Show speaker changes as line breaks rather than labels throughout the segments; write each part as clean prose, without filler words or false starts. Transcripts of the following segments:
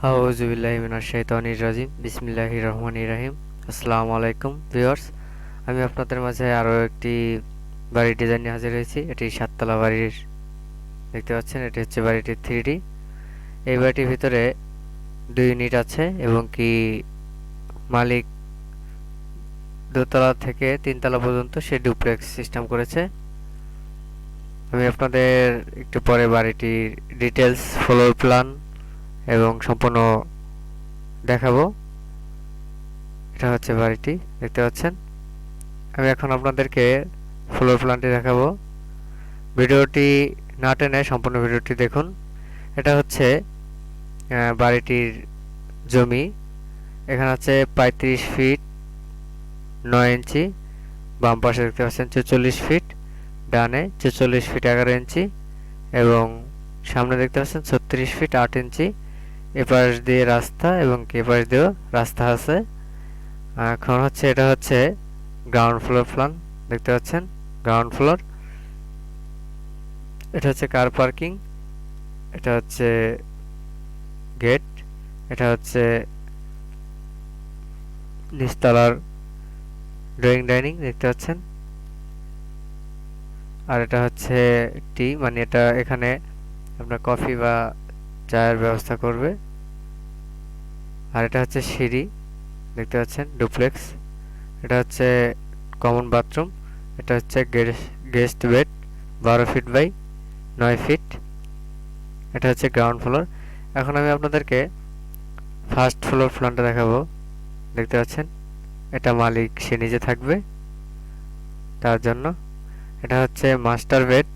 আউযুবিল্লাহি মিনাশ শাইতানির রাজিম বিসমিল্লাহির রহমানির রহিম। আসসালামু আলাইকুম ভিউয়ার্স, আমি আপনাদের মাঝে আরও একটি বাড়ির ডিজাইন নিয়ে হাজির হয়েছি। এটি সাততলা বাড়ির, দেখতে পাচ্ছেন এটি হচ্ছে বাড়িটির 3D। এই বাড়িটির ভিতরে 2 ইউনিট আছে এবং কি মালিক দোতলা থেকে 3তলা পর্যন্ত সে ডুপ্লেক্স সিস্টেম করেছে। আমি আপনাদের একটু পরে বাড়িটির ডিটেলস, ফ্লোর প্ল্যান এবং সম্পূর্ণ দেখাবো। এটা হচ্ছে বাড়িটি, দেখতে পাচ্ছেন। আমি এখন আপনাদেরকে ফ্লোর প্ল্যানটি দেখাবো। ভিডিওটি না টেনে সম্পূর্ণ ভিডিওটি দেখুন। এটা হচ্ছে বাড়িটির জমি। এখানে আছে 35 ফিট 9 ইঞ্চি, বাম পাশে দেখতে পাচ্ছেন 44 ফিট, ডানে 44 ফিট 11 ইঞ্চি এবং সামনে দেখতে পাচ্ছেন 36 ফিট 8 ইঞ্চি। এপাশ দিয়ে রাস্তা এবং এপাশ দিয়েও রাস্তা আছে। এখন হচ্ছে এটা হচ্ছে গ্রাউন্ড ফ্লোর প্ল্যান, দেখতে পাচ্ছেন গ্রাউন্ড ফ্লোর। এটা হচ্ছে কার পার্কিং, এটা হচ্ছে গেট, এটা হচ্ছে নিচতলার ড্রয়িং ডাইনিং, দেখতে পাচ্ছেন। আর এটা হচ্ছে টি, মানে এটা এখানে আপনার কফি বা চায়ের ব্যবস্থা করবে। আর এটা হচ্ছে সিঁড়ি, দেখতে পাচ্ছেন ডুপ্লেক্স। এটা হচ্ছে কমন বাথরুম, এটা হচ্ছে guest bed 12 feet by 9 feet. এটা হচ্ছে গ্রাউন্ড ফ্লোর। এখন আমি আপনাদেরকে ফার্স্ট ফ্লোর প্ল্যানটা দেখাবো, দেখতে পাচ্ছেন। এটা মালিক সে নিজে থাকবে তার জন্য। এটা হচ্ছে master bed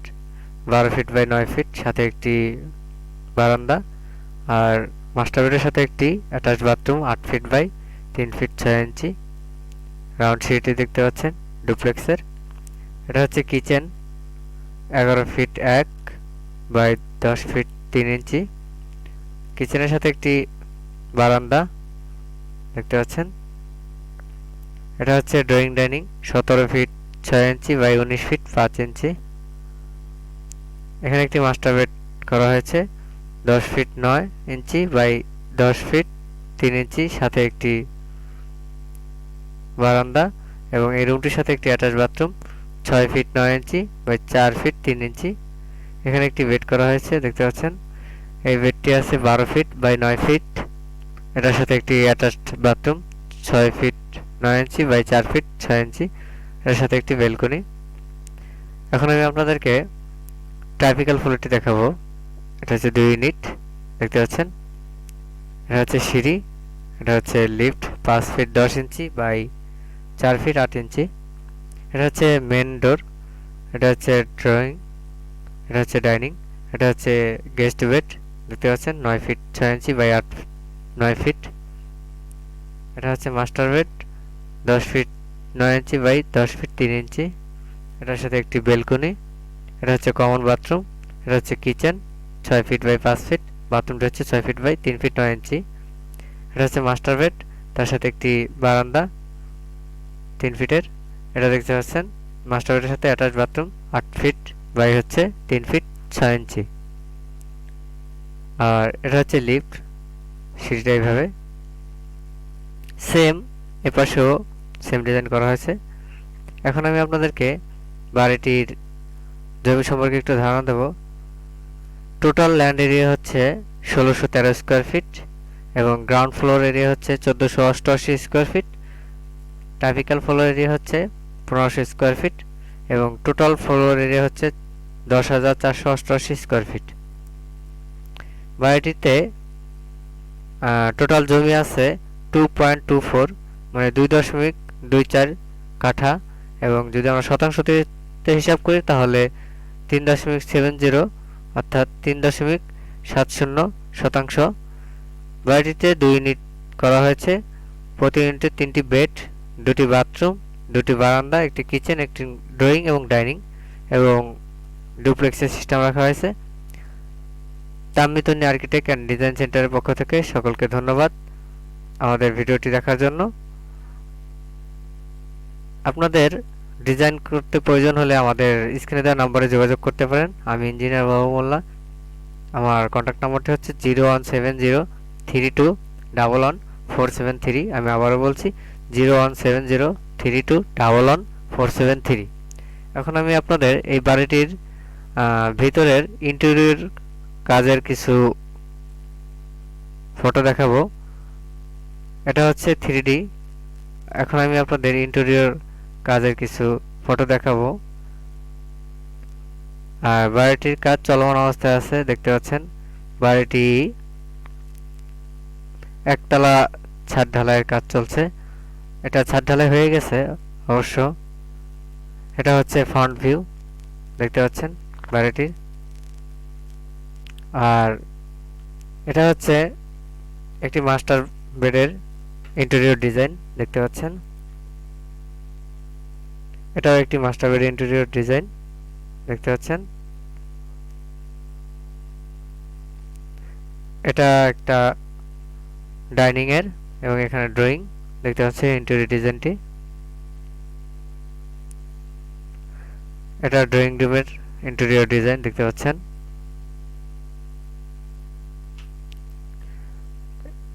12 feet by 9 feet, সাথে একটি বারান্দা। আর মাস্টার বেডের সাথে একটি attach bathroom 8 feet by 3 feet 6 inch. Round সিঁড়িটি দেখতে পাচ্ছেন ডুপ্লেক্সের। এটা হচ্ছে kitchen 11 feet 1 by 10 feet 3 inch. কিচেনের সাথে একটি বারান্দা, দেখতে পাচ্ছেন। এটা হচ্ছে drawing dining 17 feet 6 inch by 19 feet 5 inch. এখানে একটি মাস্টার বেড করা হয়েছে 10 feet 9 inch by 10 feet 3 inch, সাথে একটি বারান্দা এবং এই রুমটির সাথে একটি attach bathroom 6 feet 9 inch by 4 feet 3 inch. এখানে একটি বেড করা হয়েছে, দেখতে পাচ্ছেন। এই বেডটি আছে 12 ফিট বাই 9 ফিট। এটার সাথে একটি attached bathroom 6 feet 9 inch by 4 feet 6 inch. এর সাথে একটি বেলকনি। এখন আমি আপনাদেরকে ট্রাইপিক্যাল ফ্লোরটি দেখাবো। এটা হচ্ছে 2 ইউনিট, দেখতে পাচ্ছেন। এটা হচ্ছে সিঁড়ি, এটা হচ্ছে lift 5 feet 10 inch by 4 feet 8 inch. এটা হচ্ছে মেন ডোর, এটা হচ্ছে ড্রয়িং, এটা হচ্ছে ডাইনিং, এটা হচ্ছে গেস্ট বেড, দেখতে পাচ্ছেন 9 ফিট 6 ইঞ্চি বাই 9 ফিট। এটা হচ্ছে master bed 10 feet 9 inch by 10 feet 3 inch. এটার সাথে একটি বেলকনি। এটা হচ্ছে কমন বাথরুম। এটা হচ্ছে কিচেন 6 ফিট বাই 5 ফিট, বাথরুমটা হচ্ছে 6 ফিট বাই 3 ফিট 9 ইঞ্চি। এটা হচ্ছে মাস্টার বেড, তার সাথে একটি বারান্দা 3 ফিটের, এটা দেখতে পাচ্ছেন। মাস্টার বেডের সাথে অ্যাটাচ বাথরুম 8 ফিট বাই হচ্ছে 3 ফিট 6 ইঞ্চি। আর এটা হচ্ছে লিফট, সিঁড়িটা এইভাবে সেম, এপাশেও সেম ডিজাইন করা হয়েছে। এখন আমি আপনাদেরকে বাড়িটির জমি সম্পর্কে একটু ধারণা দেব। টোটাল ল্যান্ড এরিয়া হচ্ছে 1613 স্কোয়ার ফিট এবং গ্রাউন্ড ফ্লোর এরিয়া হচ্ছে 1488 square feet. Typical floor area হচ্ছে 1500 স্কোয়ার ফিট এবং টোটাল ফ্লোর এরিয়া হচ্ছে 10,488 স্কোয়ার ফিট। বাড়িটিতে টোটাল জমি আছে 2.24, মানে 2.24 কাঠা, এবং যদি আমরা শতাংশতে হিসাব করি তাহলে 3.70, অর্থাৎ 3.70 শতাংশ। বাড়িটিতে 2 ইউনিট করা হয়েছে, প্রতি ইউনিটে 3টি বেড, 2টি বাথরুম, 2টি বারান্দা, একটি কিচেন, একটি ড্রয়িং এবং ডাইনিং এবং ডুপ্লেক্সের সিস্টেম রাখা হয়েছে। তাম্মিতনী আর্কিটেক্ট অ্যান্ড ডিজাইন সেন্টারের পক্ষ থেকে সকলকে ধন্যবাদ আমাদের ভিডিওটি দেখার জন্য। আপনাদের ডিজাইন করতে প্রয়োজন হলে আমাদের স্ক্রিনে দেওয়া নম্বরে যোগাযোগ করতে পারেন। আমি ইঞ্জিনিয়ার বাবু মোল্লা। আমার কন্ট্যাক্ট নাম্বারটি হচ্ছে 0170 01703211473। আমি আবারও বলছি 01703211473। এখন আমি আপনাদের এই বাড়িটির ভিতরের ইন্টেরিয়র কাজের কিছু ফটো দেখাবো। এটা হচ্ছে 3D। এখন আমি আপনাদের ইন্টেরিয়র কাজের কিছু ফটো দেখাবো। আর বাড়িটির কাজ চলমান অবস্থায় আছে, দেখতে পাচ্ছেন। বাড়িটি একতলা ছাদ ঢালাইয়ের কাজ চলছে। এটা ছাদ ঢালাই হয়ে গেছে অবশ্য। এটা হচ্ছে ফ্রন্ট ভিউ, দেখতে পাচ্ছেন বাড়িটির। আর এটা হচ্ছে একটি মাস্টার বেডের ইন্টেরিয়র ডিজাইন, দেখতে পাচ্ছেন। এটাও একটি মাস্টার বেডের ইন্টেরিয়র ডিজাইন, দেখতে পাচ্ছেন। এটা একটা ডাইনিং এর এবং এখানে ড্রয়িং, দেখতে পাচ্ছেন ইন্টেরিয়র ডিজাইনটি। এটা ড্রয়িং রুমের ইন্টেরিয়র ডিজাইন, দেখতে পাচ্ছেন।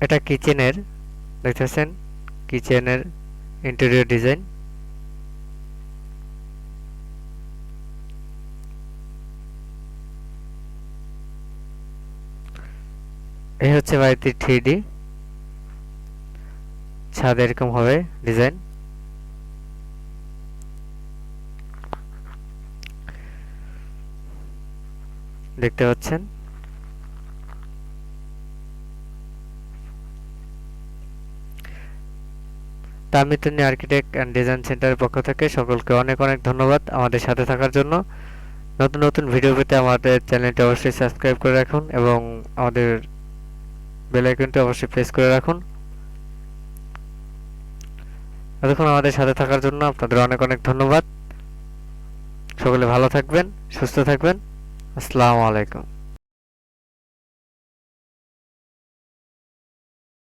এটা কিচেনের, দেখতে পাচ্ছেন কিচেনের ইন্টেরিয়র ডিজাইন। এই হচ্ছে বাড়িটির 3D ছাদ, এরকম হবে ডিজাইন। দেখতে পাচ্ছেন। তামিতনি আর্কিটেক্ট অ্যান্ড ডিজাইন সেন্টারের পক্ষ থেকে সকলকে অনেক অনেক ধন্যবাদ আমাদের সাথে থাকার জন্য। নতুন নতুন ভিডিও পেতে আমাদের চ্যানেলটি অবশ্যই সাবস্ক্রাইব করে রাখুন এবং আমাদের বেল আইকনটি অবশ্যই প্রেস করে রাখুন। এতক্ষণ আমাদের সাথে থাকার জন্য আপনাদের অনেক অনেক ধন্যবাদ। সকলে ভালো থাকবেন, সুস্থ থাকবেন। আসসালামু আলাইকুম।